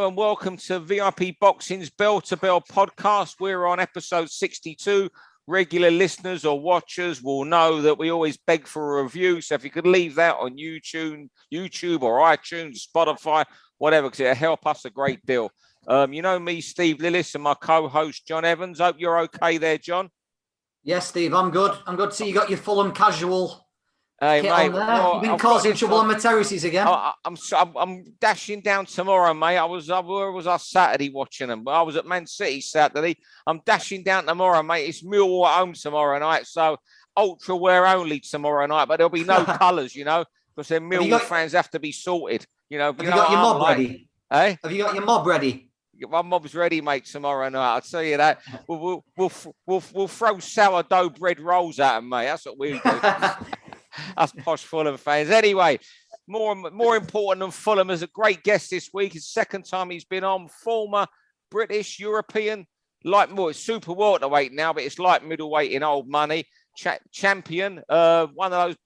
and welcome to VIP Boxing's Bell to Bell podcast. We're on episode 62. Regular listeners or watchers will know that we always beg for a review. So if you could leave that on YouTube or iTunes, Spotify, whatever, because it'll help us a great deal. You know me, Steve Lillis, and my co-host, John Evans. Hope you're okay there, John. Yes, Steve, I'm good. I'm good to see you got your Fulham casual kit mate, on there. Well, you've been causing trouble on my terraces again. I'm dashing down tomorrow, mate. Where was I Saturday watching them? I was at Man City Saturday. I'm dashing down tomorrow, mate. It's Millwall at home tomorrow night, so ultra wear only tomorrow night. But there'll be no colours, because then Millwall fans have to be sorted. Have you got your mob ready? Eh? Have you got your mob ready? My mob's ready, mate. Tomorrow night, I'll tell you that. We'll throw sourdough bread rolls at them, mate. That's what we do. Us posh Fulham fans. Anyway, more important than Fulham is a great guest this week. It's the second time he's been on. Former British, European, it's super-welterweight now, but it's light middleweight in old money. Champion, one of those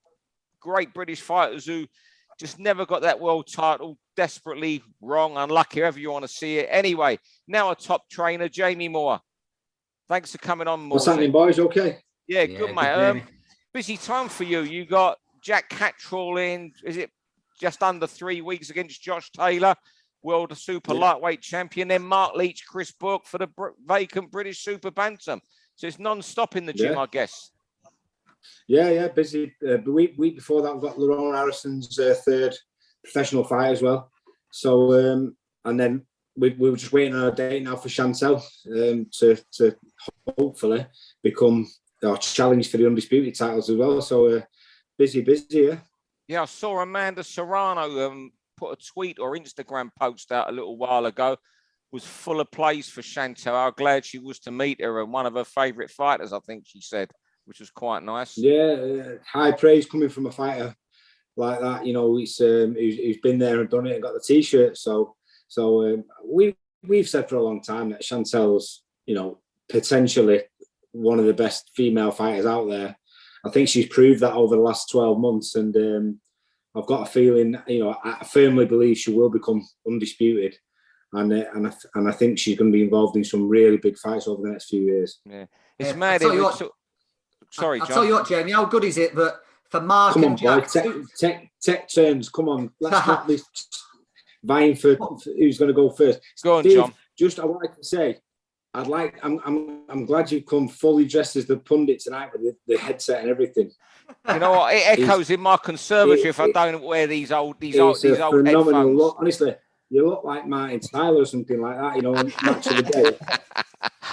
great British fighters who just never got that world title. Desperately wrong, unlucky, however you want to see it. Anyway, now a top trainer, Jamie Moore. Thanks for coming on, Moore. What's happening, boys? Okay? Yeah, good, mate. Busy time for you. You got Jack Catterall in, is it just under 3 weeks against Josh Taylor, world super lightweight champion. Then Mark Leach, Chris Book for the vacant British super bantam. So it's non-stop in the gym, I guess. Yeah, busy. The week before that, we've got Lerone Harrison's third professional fight as well. So, and then we were just waiting on a date now for Chantel to hopefully become our challenge for the undisputed titles as well. So busy, yeah. Yeah, I saw Amanda Serrano put a tweet or Instagram post out a little while ago. Was full of praise for Chantel. How glad she was to meet her and one of her favourite fighters, I think she said, which was quite nice. Yeah, high praise coming from a fighter like that. He's been there and done it and got the T-shirt. So we've said for a long time that Chantel's, potentially one of the best female fighters out there. I think she's proved that over the last 12 months, and I've got a feeling, I firmly believe she will become undisputed, and I think she's going to be involved in some really big fights over the next few years. Yeah, it's mad. Sorry, John. I'll tell you what, Jamie. How good is it that for Mark come and on, Jack? Tech turns. Come on, let's not be vying for who's going to go first. Go on, John. Just I wanted to say, I'm glad you've come fully dressed as the pundit tonight with the headset and everything. You know what? It echoes in my conservatory if I don't wear these old headphones. Look. Honestly, you look like Martin Tyler or something like that. Match of the day.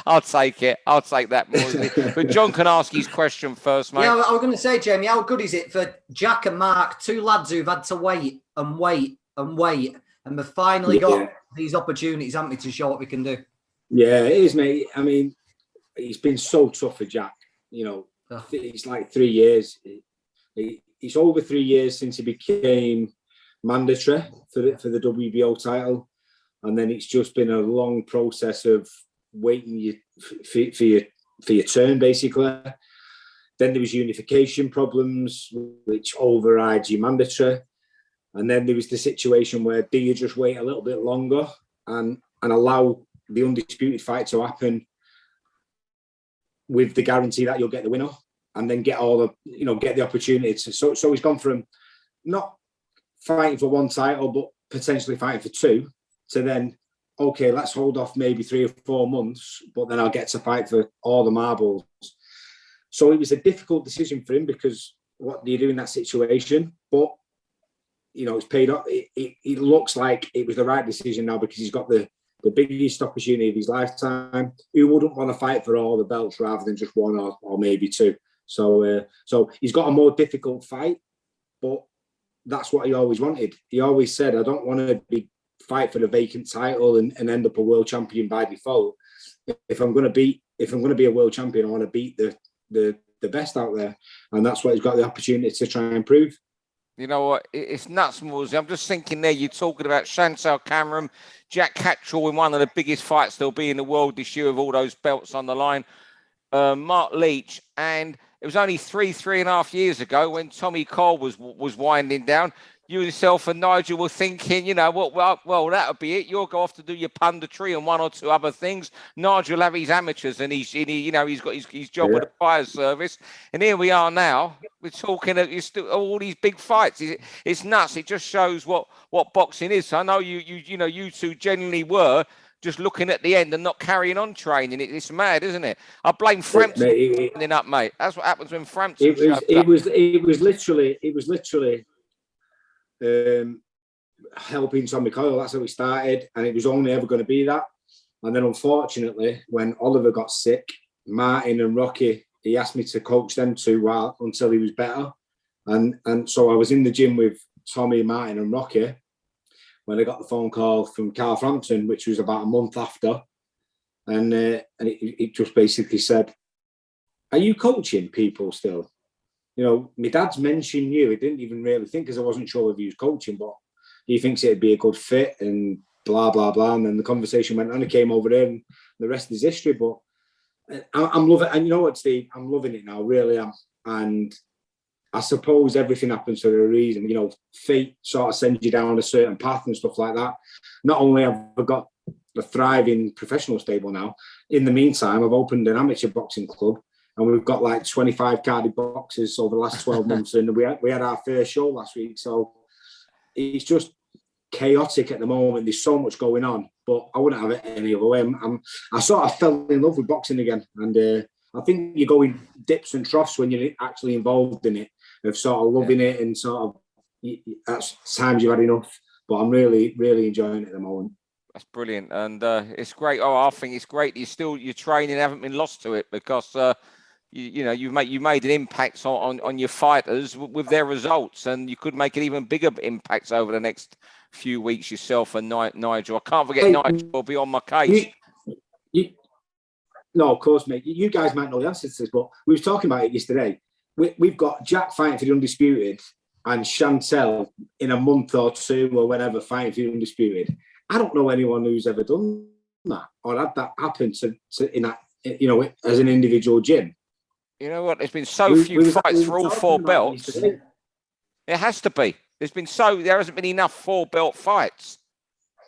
I'll take it. I'll take that more. But John can ask his question first, mate. Yeah, I was going to say, Jamie, how good is it for Jack and Mark, two lads who've had to wait, and we've finally got these opportunities, haven't we, to show what we can do? Yeah, it is, mate. I mean, it's been so tough for Jack. It's like 3 years. It's over 3 years since he became mandatory for the WBO title, and then it's just been a long process of waiting for your turn, basically. Then there was unification problems, which overrides your mandatory, and then there was the situation where do you just wait a little bit longer and allow the undisputed fight to happen with the guarantee that you'll get the winner, and then get get the opportunity to. So he's gone from not fighting for one title, but potentially fighting for two, to then, okay, let's hold off maybe 3 or 4 months, but then I'll get to fight for all the marbles. So it was a difficult decision for him, because what do you do in that situation? But, it's paid off. It looks like it was the right decision now, because he's got the biggest opportunity of his lifetime. Who wouldn't want to fight for all the belts rather than just one or maybe two? So he's got a more difficult fight, but that's what he always wanted. He always said, I don't want to fight for the vacant title and end up a world champion by default. If I'm going to be a world champion, I want to beat the best out there, and that's what he's got the opportunity to try and prove. You know what? It's nuts, Morsey. I'm just thinking there, you're talking about Chantel Cameron, Jack Catterall in one of the biggest fights there'll be in the world this year with all those belts on the line. Mark Leach, and it was only three and a half years ago when Tommy Cole was winding down. you yourself and Nigel were thinking, you know, what? Well, that'll be it. You'll go off to do your punditry and one or two other things. Nigel will have his amateurs, and he's got his job with the fire service. And here we are now. We're talking all these big fights. It's nuts. It just shows what boxing is. So I know you two genuinely were just looking at the end and not carrying on training. It's mad, isn't it? I blame Frampton ending up, mate. That's what happens when Frampton. It was literally. Helping Tommy Coyle, that's how we started, and it was only ever going to be that. And then unfortunately, when Oliver got sick, Martin and Rocky, he asked me to coach them two until he was better. And so I was in the gym with Tommy, Martin and Rocky when I got the phone call from Carl Frampton, which was about a month after. And it just basically said, "Are you coaching people still? You know, my dad's mentioned you. He didn't even really think, because I wasn't sure if he was coaching, but he thinks it'd be a good fit and blah, blah, blah." And then the conversation went on. He came over there and the rest is history. But I'm loving it. And you know what, Steve? I'm loving it now, really am. And I suppose everything happens for a reason. You know, fate sort of sends you down a certain path and stuff like that. Not only have I got a thriving professional stable now, in the meantime, I've opened an amateur boxing club. And we've got like 25 carded boxes over the last 12 months. And we had our first show last week. So it's just chaotic at the moment. There's so much going on, but I wouldn't have it any other way. I sort of fell in love with boxing again. And I think you go in dips and troughs when you're actually involved in it, of sort of loving it and sort of, at times you've had enough. But I'm really, really enjoying it at the moment. That's brilliant. And it's great. I think it's great you're training, haven't been lost to it, because you made an impact on your fighters with their results, and you could make an even bigger impact over the next few weeks yourself and Nigel. I can't forget Nigel will be on my case. No, of course, mate. You guys might know the answer to this, but we were talking about it yesterday. We've got Jack fighting for the Undisputed and Chantel in a month or two or whenever fighting for the Undisputed. I don't know anyone who's ever done that or had that happen to in that, you know, as an individual gym. You know what? There's been so few fights for all four belts. It has to be. There hasn't been enough 4-belt fights.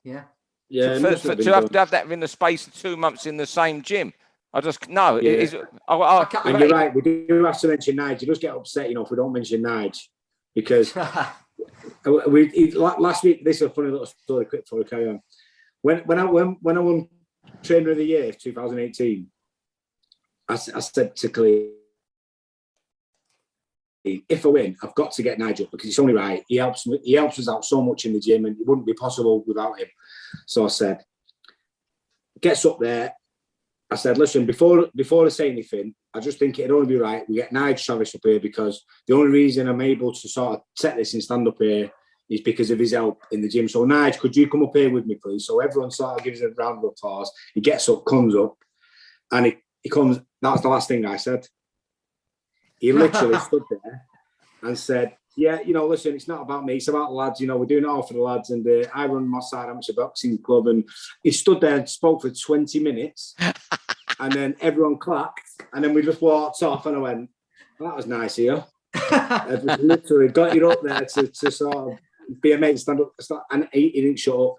Yeah. Yeah. To have that in the space of 2 months in the same gym. I just no. Yeah. And you're right. We do have to mention Nige. You just get upset, you know, if we don't mention Nige, because last week. This is a funny little story. Quick before we carry on. When I won Trainer of the Year 2018, I said to Cleve, if I win, I've got to get Nigel, because it's only right. He helps us out so much in the gym, and it wouldn't be possible without him. So I said, gets up there. I said, listen, before I say anything, I just think it'd only be right we get Nigel Travis up here, because the only reason I'm able to sort of set this and stand up here is because of his help in the gym. So Nigel, could you come up here with me, please? So everyone sort of gives a round of applause. He gets up, comes up, and he comes. That's the last thing I said. He literally stood there and said, "Yeah, you know, listen, it's not about me. It's about the lads. You know, we're doing it all for the lads. And I run Moss Side Amateur Boxing Club." And he stood there and spoke for 20 minutes. And then everyone clapped. And then we just walked off. And I went, well, "That was nice of you." I just literally got you up there to sort of be a mate, stand up. And he didn't shut up.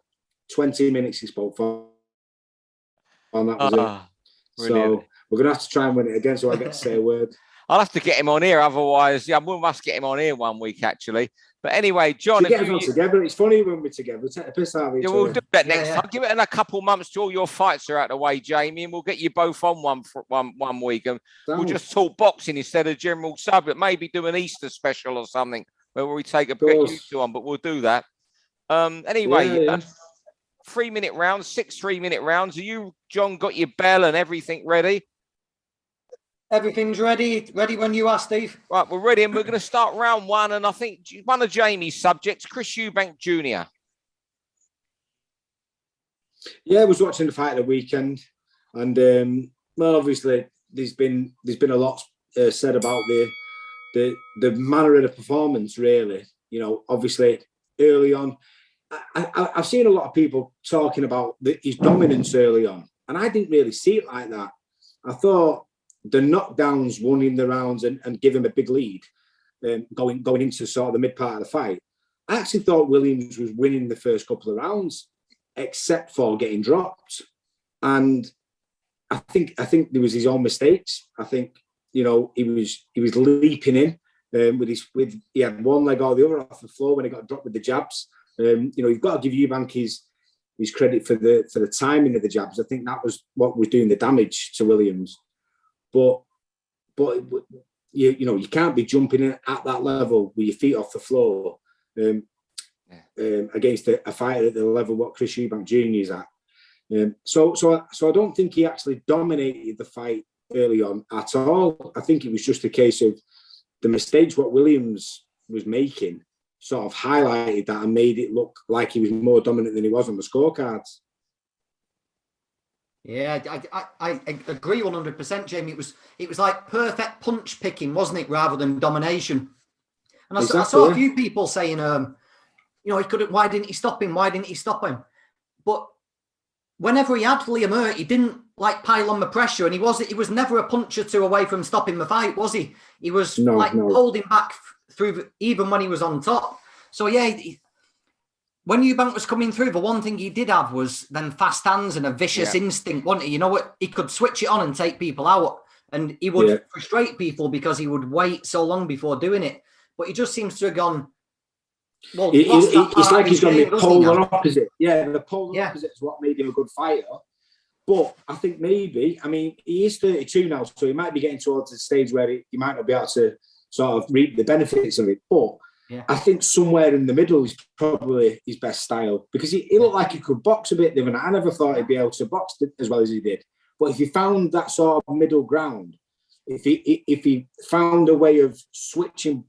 20 minutes he spoke for. And that was it. Brilliant. So we're going to have to try and win it again, so I get to say a word. I'll have to get him on here, otherwise, we must get him on here one week, actually. But anyway, John, get us on together. It's funny when we're together. We take a piss out of each other. We'll do that next time. Give it in a couple months till all your fights are out of the way, Jamie, and we'll get you both on one week, and we'll just talk boxing instead of general subject. Maybe do an Easter special or something where we take a bit you two on, but we'll do that. Anyway, 3-minute rounds, 6 3-minute rounds. Are you, John, got your bell and everything ready? Everything's ready. Ready when you are, Steve. Right, we're ready, and we're going to start round 1. And I think one of Jamie's subjects, Chris Eubank Jr. Yeah, I was watching the fight at the weekend, and well, obviously there's been a lot said about the manner of the performance. Really, you know, obviously early on, I've seen a lot of people talking about his dominance early on, and I didn't really see it like that. I thought the knockdowns won in the rounds and give him a big lead going into sort of the mid part of the fight. I actually thought Williams was winning the first couple of rounds, except for getting dropped. And I think there was his own mistakes. I think, you know, he was leaping in he had one leg or the other off the floor when he got dropped with the jabs. You know, you've got to give Eubank his credit for the timing of the jabs. I think that was what was doing the damage to Williams. But you know, you can't be jumping in at that level with your feet off the floor against a fighter at the level what Chris Eubank Jr is at. So I don't think he actually dominated the fight early on at all. I think it was just a case of the mistakes what Williams was making sort of highlighted that and made it look like he was more dominant than he was on the scorecards. Yeah, I agree 100%, Jamie. It was like perfect punch picking, wasn't it, rather than domination. And I saw a few people saying, you know, he couldn't. Why didn't he stop him? Why didn't he stop him? But whenever he had Liam hurt, he didn't like pile on the pressure, and he was never a punch or two away from stopping the fight, was he? He was holding back through even when he was on top. So yeah. When Eubank was coming through, the one thing he did have was them fast hands and a vicious instinct, wasn't he? You know what? He could switch it on and take people out, and he would frustrate people because he would wait so long before doing it. But he just seems to have gone. Well, it's like he's gone the polar opposite. Yeah, the polar opposite is what made him a good fighter. But I think maybe, I mean, he is 32 now, so he might be getting towards the stage where he might not be able to sort of reap the benefits of it. But I think somewhere in the middle is probably his best style, because he looked like he could box a bit. I never thought he'd be able to box as well as he did. But if he found that sort of middle ground, if he found a way of switching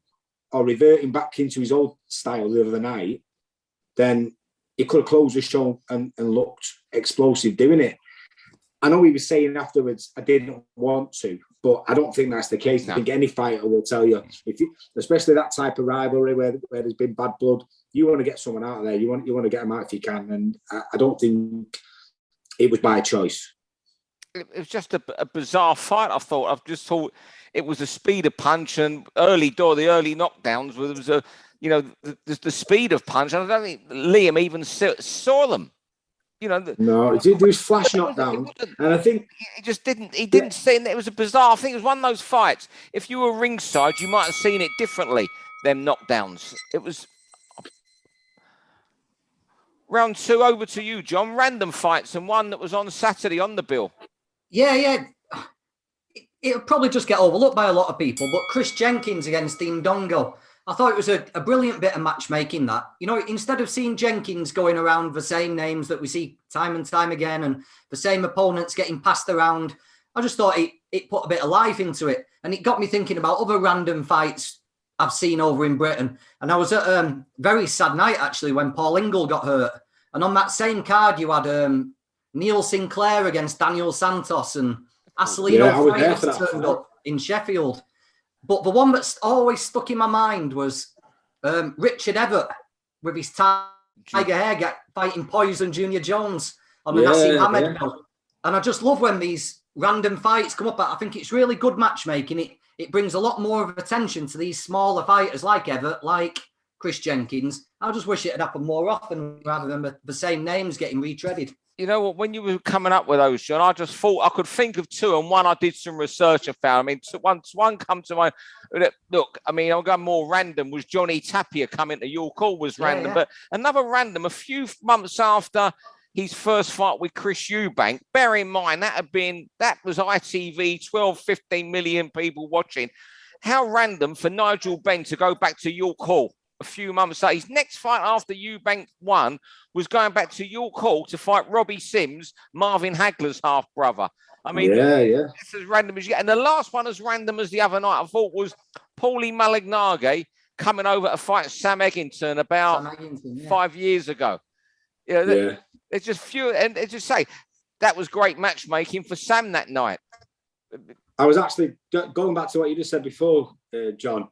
or reverting back into his old style the other night, then he could have closed the show and looked explosive doing it. I know he was saying afterwards, I didn't want to, but I don't think that's the case. No. I think any fighter will tell you, especially that type of rivalry where there's been bad blood, you want to get someone out of there. You want to get them out if you can. And I don't think it was by choice. It was just a bizarre fight. I just thought it was the speed of punch, and the early knockdowns was the speed of punch. And I don't think Liam even saw them. You know, no, it was flash knockdown, and I think he just didn't. He didn't see it. It was a bizarre thing. It was one of those fights. If you were ringside, you might have seen it differently. Them knockdowns. It was round 2. Over to you, John. Random fights and one that was on Saturday on the bill. Yeah. It'll probably just get overlooked by a lot of people. But Chris Jenkins against Ndongo. I thought it was a brilliant bit of matchmaking that, you know, instead of seeing Jenkins going around the same names that we see time and time again and the same opponents getting passed around, I just thought it put a bit of life into it. And it got me thinking about other random fights I've seen over in Britain. And I was at a very sad night, actually, when Paul Ingle got hurt. And on that same card, you had Neil Sinclair against Daniel Santos, and Acelino Freitas turned up in Sheffield. But the one that's always stuck in my mind was Richard Everett with his tiger hair fighting Poison Junior Jones on the Nassim Hamed belt. And I just love when these random fights come up. I think it's really good matchmaking. It brings a lot more of attention to these smaller fighters like Everett, like Chris Jenkins. I just wish it had happened more often rather than the same names getting retreaded. You know what? When you were coming up with those, John, I just thought I could think of two, and one I did some research and found. I mean, one come to mind. Look, I mean, I'll go more random. Was Johnny Tapia coming to York Hall was random, but another random. A few months after his first fight with Chris Eubank, bear in mind that was ITV, 12, 15 million people watching. How random for Nigel Benn to go back to York Hall a few months later. His next fight after Eubank won was going back to York Hall to fight Robbie Sims, Marvin Hagler's half brother. I mean, it's as random as you get. And the last one as random as the other night, I thought, was Paulie Malignaggi coming over to fight Sam Eggington about 5 years ago. It's just few, and it's just say that was great matchmaking for Sam that night. I was actually going back to what you just said before, John.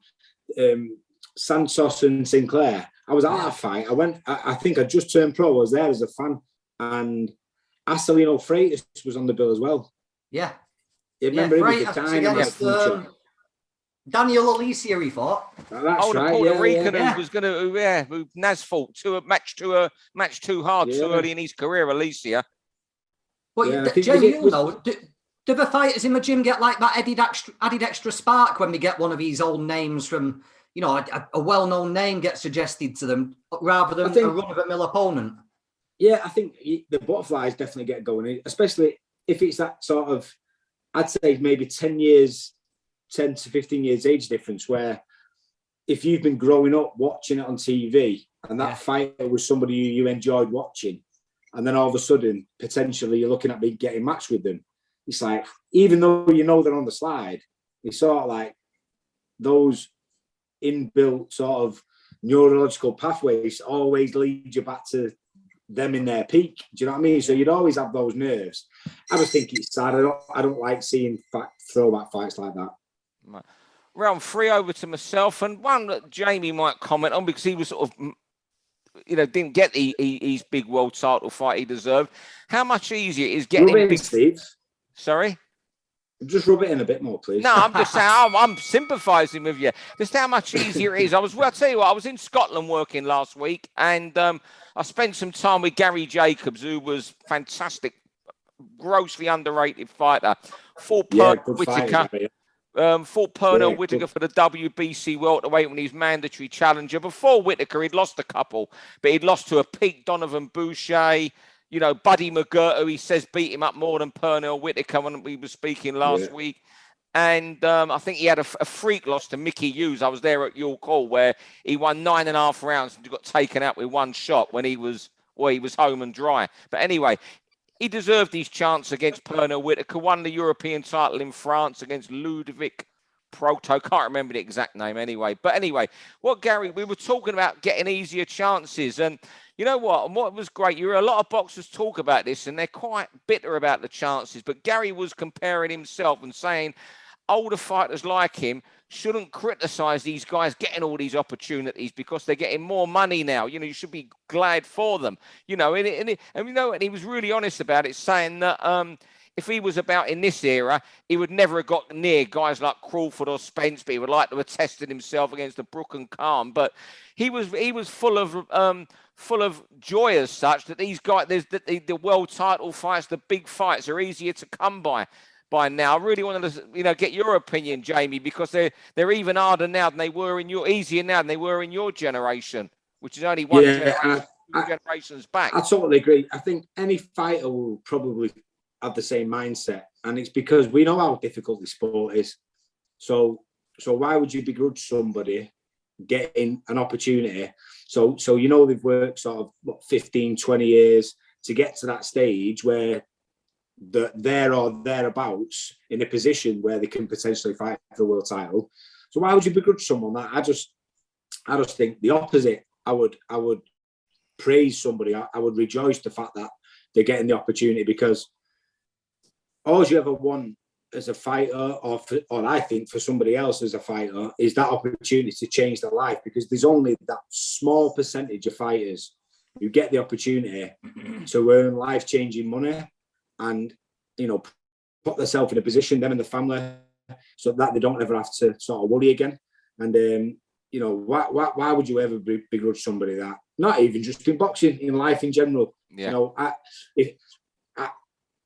Santos and Sinclair. I was at that fight. I think I just turned pro. I was there as a fan, and Acelino Freitas was on the bill as well. Yeah. You remember him at the time? Daniel Alicia, he fought. That's the right. Puerto Rican yeah. who was going to, who Naz fought match too hard too early in his career, Alicia. But Jamie, do the fighters in the gym get like that added extra spark when they get one of these old names from, a well-known name gets suggested to them rather than a run-of-the-mill opponent? Yeah, I think the butterflies definitely get going, especially if it's that sort of, I'd say maybe 10 to 15 years age difference, where if you've been growing up watching it on TV and that fighter was somebody you enjoyed watching, and then all of a sudden, potentially you're looking at me getting matched with them, it's like, even though they're on the slide, it's sort of like those inbuilt sort of neurological pathways always lead you back to them in their peak. Do you know what I mean? So you'd always have those nerves. I just think it's sad. I don't like seeing throwback fights like that. Round 3 over to myself, and one that Jamie might comment on because he was sort of, didn't get his big world title fight he deserved. How much easier it is getting Steve. Sorry? Just rub it in a bit more, please. No, I'm just saying, I'm sympathising with you. Just how much easier it is. I'll tell you what, I was in Scotland working last week, and I spent some time with Gary Jacobs, who was fantastic, grossly underrated fighter. Fought Pernell Whitaker. Fought Pernell Whitaker for the WBC welterweight when he's mandatory challenger. Before Whitaker, he'd lost a couple, but he'd lost to a peak Donovan Boucher. Buddy McGirt, who he says beat him up more than Pernell Whitaker when we were speaking last week. And I think he had a freak loss to Mickey Hughes. I was there at York Hall where he won 9.5 rounds and got taken out with one shot when he was home and dry. But anyway, he deserved his chance against Pernell Whitaker, won the European title in France against Ludovic Proto. Can't remember the exact name anyway. But anyway, we were talking about getting easier chances. And you know what? And what was great, a lot of boxers talk about this and they're quite bitter about the chances. But Gary was comparing himself and saying older fighters like him shouldn't criticize these guys getting all these opportunities because they're getting more money now. You should be glad for them. And he was really honest about it, saying that if he was about in this era, he would never have got near guys like Crawford or Spence, but he would like to have tested himself against the Brook and Khan. But he was full of joy as such that these guys, the world title fights, the big fights are easier to come by now. I really wanted to, get your opinion, Jamie, because they're even harder now than they were easier now than they were in your generation, which is only one generation, two generations back. I totally agree. I think any fighter will probably have the same mindset, and it's because we know how difficult this sport is. So why would you begrudge somebody getting an opportunity? So they've worked sort of 15, 20 years to get to that stage where they're there or thereabouts in a position where they can potentially fight for the world title. So why would you begrudge someone that? I just think the opposite. I would praise somebody. I would rejoice the fact that they're getting the opportunity, because all you ever want as a fighter, or I think for somebody else as a fighter, is that opportunity to change their life, because there's only that small percentage of fighters who get the opportunity to earn life-changing money and, put themselves in a position, them and the family, so that they don't ever have to sort of worry again. And, why would you ever begrudge somebody that? Not even just in boxing, in life in general. Yeah.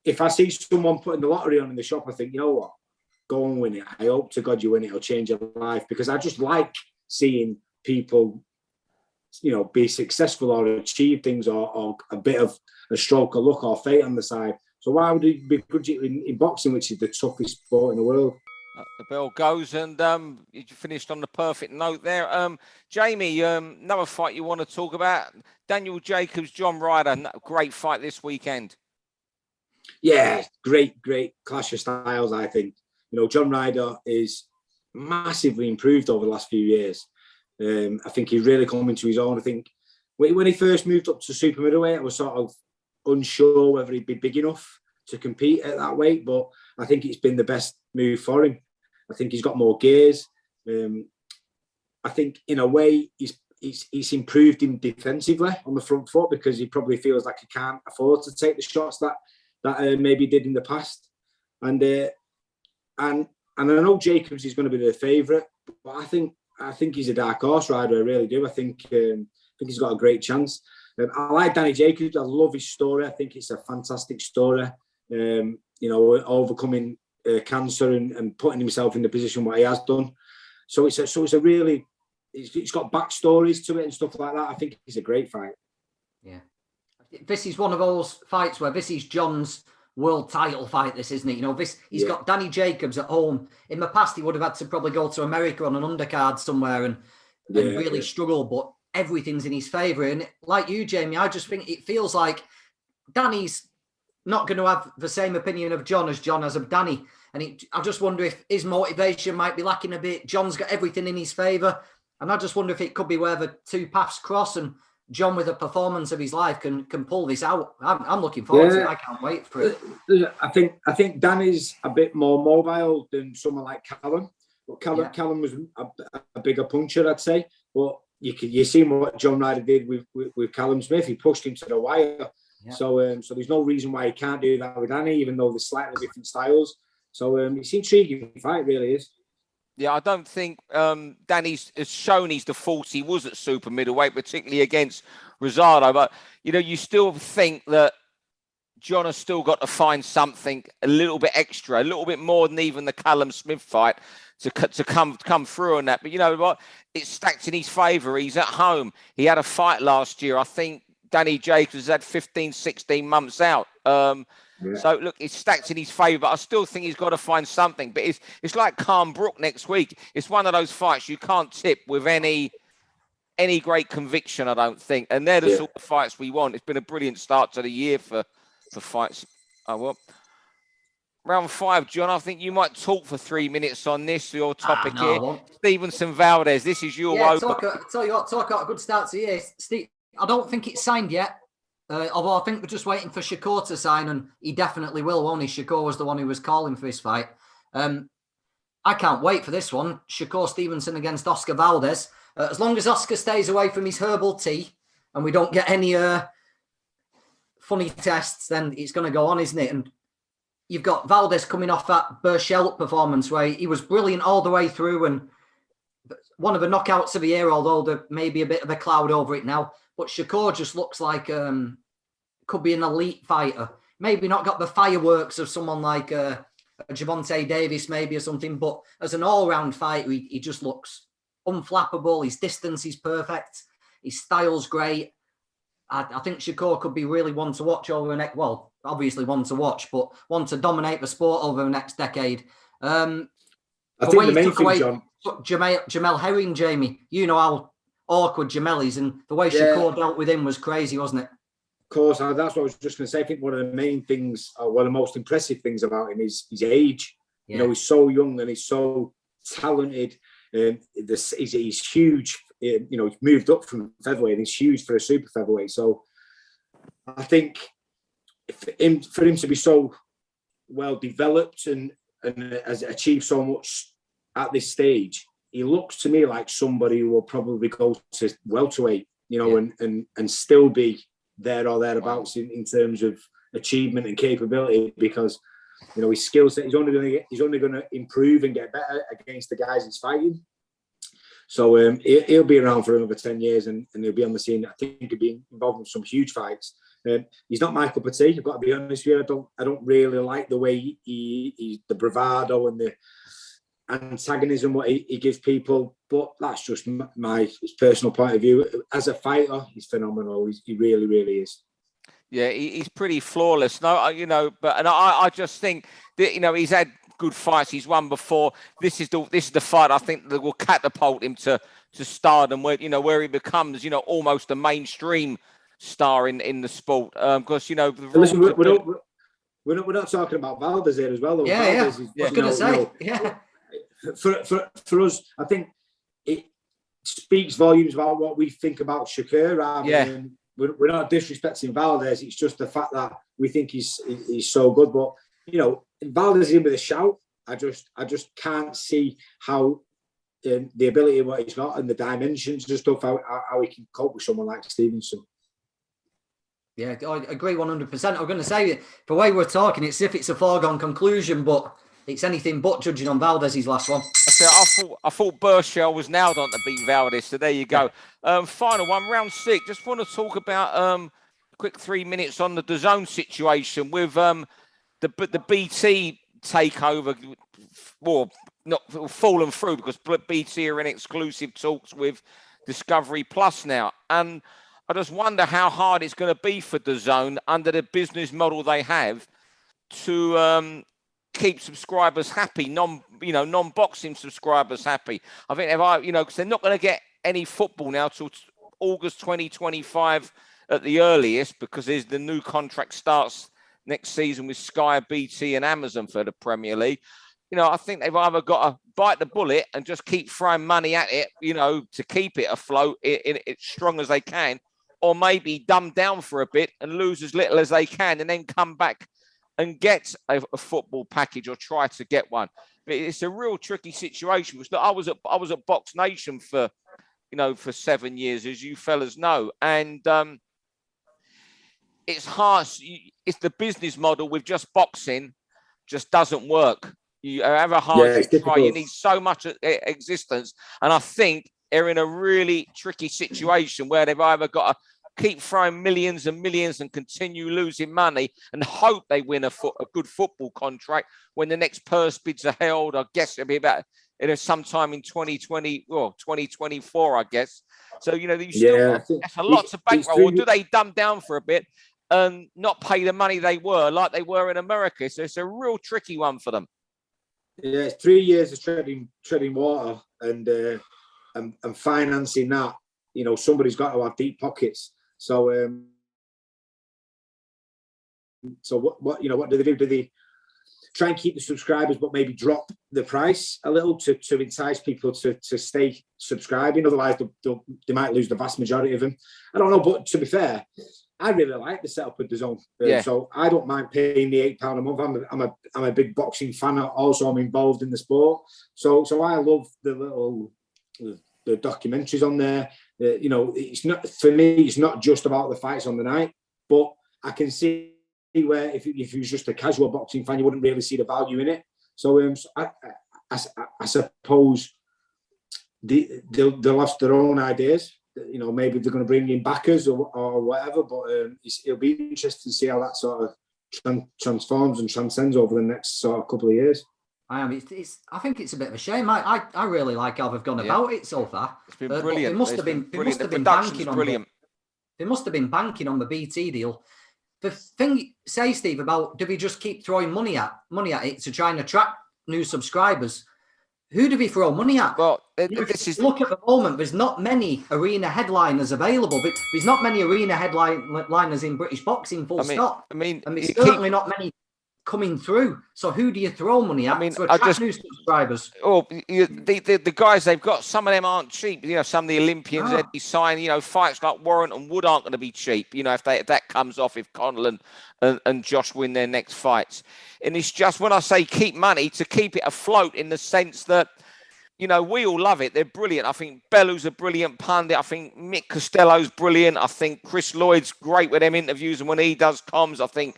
If I see someone putting the lottery on in the shop, I think, you know what, go and win it. I hope to God you win it. It'll change your life, because I just like seeing people, be successful or achieve things, or a bit of a stroke of luck or fate on the side. So why would you begrudge it in boxing, which is the toughest sport in the world? The bell goes, and you finished on the perfect note there. Jamie, another fight you want to talk about? Daniel Jacobs, John Ryder, great fight this weekend. Yeah, great clash of styles, I think. John Ryder is massively improved over the last few years. I think he's really come into his own. I think when he first moved up to super middleweight, I was sort of unsure whether he'd be big enough to compete at that weight, but I think it's been the best move for him. I think he's got more gears. I think in a way he's improved him defensively on the front foot, because he probably feels like he can't afford to take the shots that maybe did in the past. And I know Jacobs is going to be the favourite, But I think he's a dark horse rider. I really do. I think he's got a great chance. I like Danny Jacobs. I love his story. I think it's a fantastic story. You know, overcoming cancer and putting himself in the position what he has done. So it's a really, it's got backstories to it and stuff like that. I think it's a great fight. Yeah, this is one of those fights where this is John's world title fight. This, isn't it? You know, he's got Danny Jacobs at home. In the past, he would have had to probably go to America on an undercard somewhere and really struggle, but everything's in his favour. And like you, Jamie, I just think it feels like Danny's not going to have the same opinion of John as John has of Danny. And I just wonder if his motivation might be lacking a bit. John's got everything in his favour. And I just wonder if it could be where the two paths cross and John, with a performance of his life, can pull this out. I'm looking forward to it. I can't wait for it. I think Danny's a bit more mobile than someone like Callum. But Callum was a bigger puncher, I'd say. But you see what John Ryder did with Callum Smith. He pushed him to the wire. Yeah. So there's no reason why he can't do that with Danny, even though they're slightly different styles. So it's an intriguing fight, really is. Yeah, I don't think Danny's has shown he's the force he was at super middleweight, particularly against Rosado. But, you know, you still think that John has still got to find something a little bit extra, a little bit more than even the Callum Smith fight to come through on that. But you know what? It's stacked in his favour. He's at home. He had a fight last year. I think Danny Jacobs has had 15, 16 months out. So, look, it's stacked in his favour. But I still think he's got to find something. But it's like Khan Brook next week. It's one of those fights you can't tip with any great conviction, I don't think. And they're the sort of fights we want. It's been a brilliant start to the year for fights. Oh, well. Round 5, John, I think you might talk for 3 minutes on this, your topic here. Stevenson Valdez, this is your tell you what, talk about a good start to the year. Steve, I don't think it's signed yet. Although I think we're just waiting for Shakur to sign, and he definitely will, won't he? Shakur was the one who was calling for this fight. I can't wait for this one. Shakur Stevenson against Oscar Valdez. As long as Oscar stays away from his herbal tea and we don't get any funny tests, then it's going to go on, isn't it? And you've got Valdez coming off that Burchell performance where he was brilliant all the way through and one of the knockouts of the year, although there may be a bit of a cloud over it now. But Shakur just looks like could be an elite fighter. Maybe not got the fireworks of someone like a Javonte Davis maybe or something, but as an all-round fighter, he just looks unflappable. His distance is perfect. His style's great. I think Shakur could be really one to watch over the next, well, obviously one to watch, but one to dominate the sport over the next decade. I think the main thing, John... Jamel Herring, Jamie, you know how awkward Jamel is, and the way Shakur dealt with him was crazy, wasn't it? Of course, that's what I was just going to say. I think one of the main things, one of the most impressive things about him is his age. Yeah. You know, he's so young and he's so talented. He's huge. You know, he's moved up from featherweight and he's huge for a super featherweight. So I think for him to be so well developed and has achieved so much at this stage, he looks to me like somebody who will probably go to welterweight, you know, and still be there or thereabouts in terms of achievement and capability, because you know his skill set, he's only going to improve and get better against the guys he's fighting. So he'll be around for another 10 years and he'll be on the scene. I think he'll be involved in some huge fights. He's not my cup of tea, I've got to be honest with you. I don't really like the way he the bravado and the antagonism what he gives people, but that's just my personal point of view. As a fighter, he's phenomenal. He really, really is. Yeah, he's pretty flawless. No, you know, but I just think that, you know, he's had good fights. He's won before. This is the fight I think that will catapult him to stardom, where he becomes, you know, almost a mainstream star in the sport. Because you know, listen, we're not talking about Valdez here as well, though. Valdez is, I was going to say, For us, I think it speaks volumes about what we think about Shakur. We're not disrespecting Valdez. It's just the fact that we think he's so good. But you know, Valdez in with a shout. I just can't see how the ability of what he's got and the dimensions and stuff how he can cope with someone like Stevenson. Yeah, I agree 100%. I'm going to say the way we're talking, it's as if it's a foregone conclusion, but it's anything but judging on Valdez's last one. I thought Burchell was nailed on to beat Valdez, so there you go. Final one, round 6. Just want to talk about quick 3 minutes on the DAZN situation with the BT takeover, or not fallen through, because BT are in exclusive talks with Discovery Plus now, and I just wonder how hard it's going to be for DAZN under the business model they have to keep subscribers happy, non-boxing subscribers happy. I think because they're not going to get any football now till August 2025 at the earliest, because there's the new contract starts next season with Sky, BT, and Amazon for the Premier League. I think they've either got to bite the bullet and just keep throwing money at it, to keep it afloat, in as strong as they can, or maybe dumb down for a bit and lose as little as they can, and then come back and get a football package, or try to get one. But it's a real tricky situation. I was at Box Nation for 7 years, as you fellas know, and it's hard. It's the business model with just boxing just doesn't work. You have a hard try. You need so much existence, and I think they're in a really tricky situation where they've either got to keep throwing millions and millions and continue losing money and hope they win a good football contract when the next purse bids are held. I guess it'll be about sometime in 2020 or 2024, I guess. So that's a lot to bankroll. Or do they dumb down for a bit and not pay the money they were like they were in America? So it's a real tricky one for them. Yeah, it's 3 years of treading water and financing that. Somebody's got to have deep pockets. So what do they do? Do they try and keep the subscribers, but maybe drop the price a little to entice people to stay subscribing? Otherwise, they might lose the vast majority of them. I don't know, but to be fair, I really like the setup of DAZN. So I don't mind paying the £8 a month. I'm a big boxing fan. Also, I'm involved in the sport. So I love the documentaries on there. It's not, for me, it's not just about the fights on the night, but I can see where if you was just a casual boxing fan, you wouldn't really see the value in it. So I suppose they'll have their own ideas. Maybe they're going to bring in backers or whatever, but it'll be interesting to see how that sort of transforms and transcends over the next sort of couple of years. I think it's a bit of a shame. I really like how they've gone about it so far. It's been brilliant. They must have been banking on They must have been banking on the BT deal. The thing, say, Steve, about do we just keep throwing money at it to try and attract new subscribers? Who do we throw money at? Well, look at the moment. There's not many arena headliners available. But there's not many arena headliners in British boxing. Stop. And there's certainly not many coming through. So who do you throw money at to attract new subscribers? The guys they've got, some of them aren't cheap. Some of the Olympians that they sign, fights like Warren and Wood aren't going to be cheap. If that comes off, if Connell and Josh win their next fights. And it's just, when I say keep money, to keep it afloat, in the sense that, we all love it. They're brilliant. I think Bellu's a brilliant pundit. I think Mick Costello's brilliant. I think Chris Lloyd's great with them interviews, and when he does comms, I think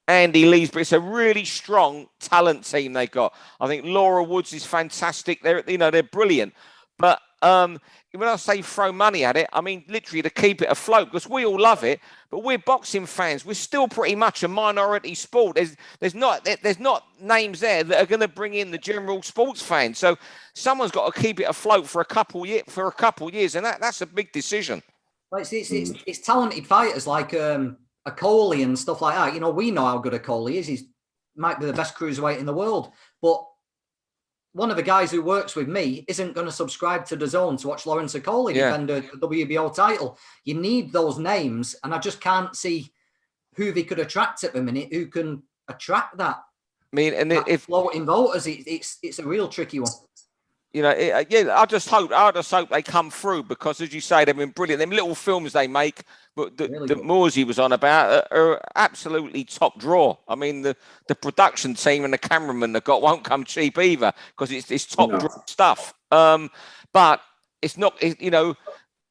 Andy Lee's, but it's a really strong talent team they got. I think Laura Woods is fantastic. They're brilliant. But when I say throw money at it, I mean literally to keep it afloat, because we all love it. But we're boxing fans. We're still pretty much a minority sport. There's not names there that are going to bring in the general sports fan. So someone's got to keep it afloat for a couple years, and that's a big decision. Well, it's talented fighters like a Coley and stuff like that. We know how good a Coley is. He might be the best cruiserweight in the world, but one of the guys who works with me isn't going to subscribe to DAZN to watch Lawrence Okoli defend a WBO title. You need those names, and I just can't see who they could attract at the minute who can attract that. I mean, and if floating voters, it's a real tricky one. I just hope they come through, because, as you say, they've been brilliant. Them little films they make, but that Morsey was on about, are absolutely top draw. I mean, the production team and the cameraman they got won't come cheap either, because it's top draw stuff. But it's not,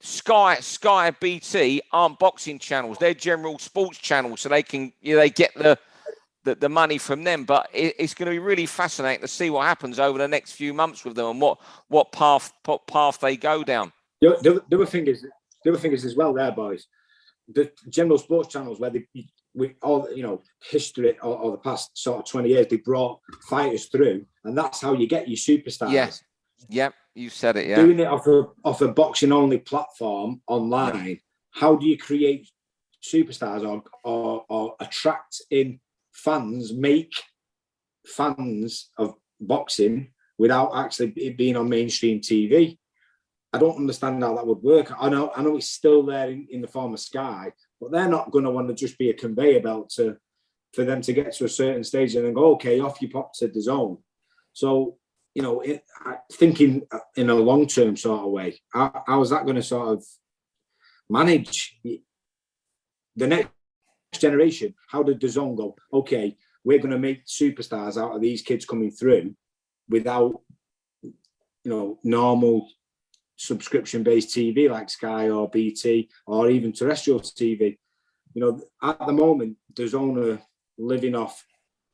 Sky, BT aren't boxing channels; they're general sports channels, so they can they get the the money from them. But it's going to be really fascinating to see what happens over the next few months with them and what path they go down. The other thing is as well, there, boys. The general sports channels where we all, you know, history or the past sort of 20 years, they brought fighters through, and that's how you get your superstars. Yes. Yeah, you said it. Yeah, doing it off a boxing only platform online. Yeah. How do you create superstars or attract in fans, make fans of boxing without actually it being on mainstream TV? I don't understand how that would work. I know it's still there in the form of Sky, but they're not going to want to just be a conveyor belt for them to get to a certain stage and then go, okay, off you pop to DAZN. So, you know, thinking in a long-term sort of way, how is that going to sort of manage the next generation? How did DAZN go, okay, we're going to make superstars out of these kids coming through without, you know, normal subscription-based TV like Sky or BT or even terrestrial TV. You know, at the moment, DAZN are living off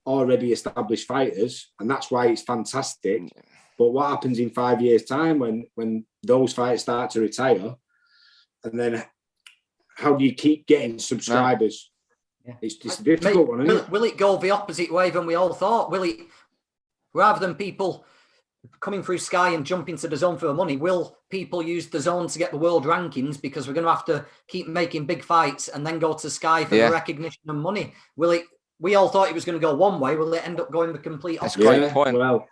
already established fighters, and that's why it's fantastic. But what happens in 5 years' time when those fighters start to retire, and then how do you keep getting subscribers? Yeah. It's a difficult one, isn't it? Will it go the opposite way than we all thought? Will it, rather than people coming through Sky and jumping to DAZN for the money, will people use DAZN to get the world rankings because we're going to have to keep making big fights and then go to Sky for the recognition and money? Will it? We all thought it was going to go one way. Will it end up going the complete opposite? That's a great point. Well,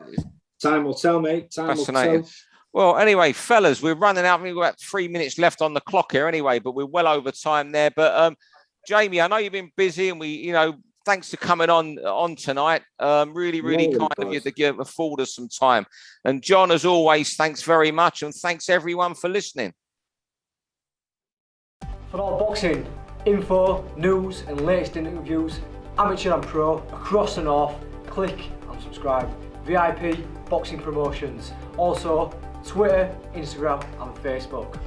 time will tell, mate. Time will tell. Well, anyway, fellas, we're running out. We've got 3 minutes left on the clock here anyway, but we're well over time there. But Jamie, I know you've been busy, and thanks for coming on tonight. Really kind of you to afford us some time. And John, as always, thanks very much, and thanks everyone for listening. For all boxing info, news, and latest interviews, amateur and pro across the north, click and subscribe. VIP Boxing Promotions. Also, Twitter, Instagram, and Facebook.